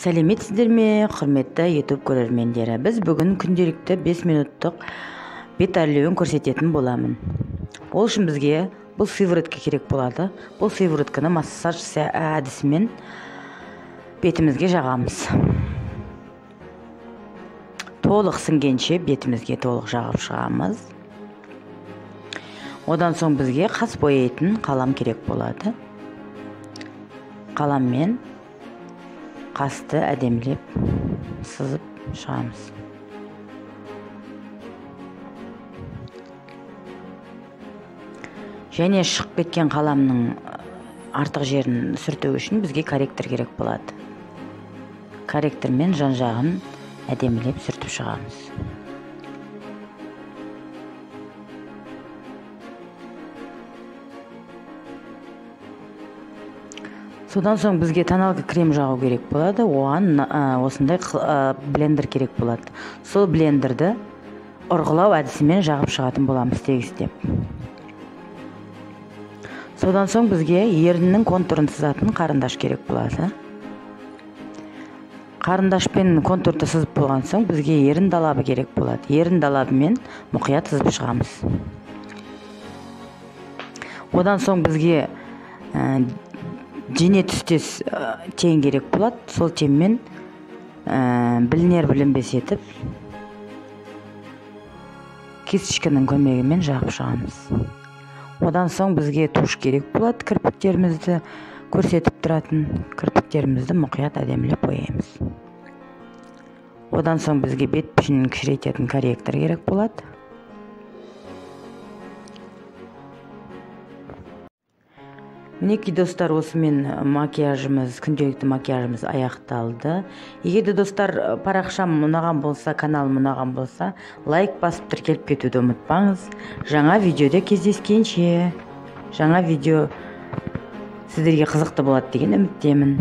Сәлеметсіздер ме, құрметті YouTube көрермендері? Біз бүгін күнделікті 5 минуттық бет әрлеуін көрсететін боламын. Ол үшін бізге бұл сыворотка керек болады. Бұл сыворотканы массаж әдісімен бетімізге жағамыз. Толық сіңгенше бетімізге толық жағып шығамыз. Одан соң бізге қас бояйтын қалам керек болады. Қаламмен қасты әдемілеп сызып шығамыз. Және шығып кеткен қаламның артық жерін сүрту үшін бізге корректор керек болады. Корректормен жан-жағын әдемілеп сүртіп шығамыз. Содан соң бізге тоналка крем жағу керек болады. Оған осындай блендер керек болады. Сол блендерді ұрғылау әдісімен жағып шығатын боламыз тегістеп. Содан соң бізге еріннің контурын сызатын қарындаш керек болады. Қарындашпен контурды сызып болған соң бізге ерін далабы керек болады. Ерін далабымен мұқият сызып шығамыз. Одан соң бізге дене түстес тең керек болады. Сол теммен білінер білінбес етіп кесішкінің көмегімен жағып шығамыз. Одан соң бізге туш керек болады. Кірпіктерімізді көрсетіп тұратын кірпіктерімізді мұқият әдемілеп бояймыз. Одан соң бізге бет пішінін кішірейтетін корректор керек болады. Мінекей достар, осымен макияжымыз, күнделікті макияжымыз аяқталды. Егер де достар парақшам ұнаған болса, каналым ұнаған болса, лайк басып тіркеліп кетуді ұмытпаңыз. Жаңа видеода кездескенше. Жаңа видео сіздерге қызықты болады деген үміттемін.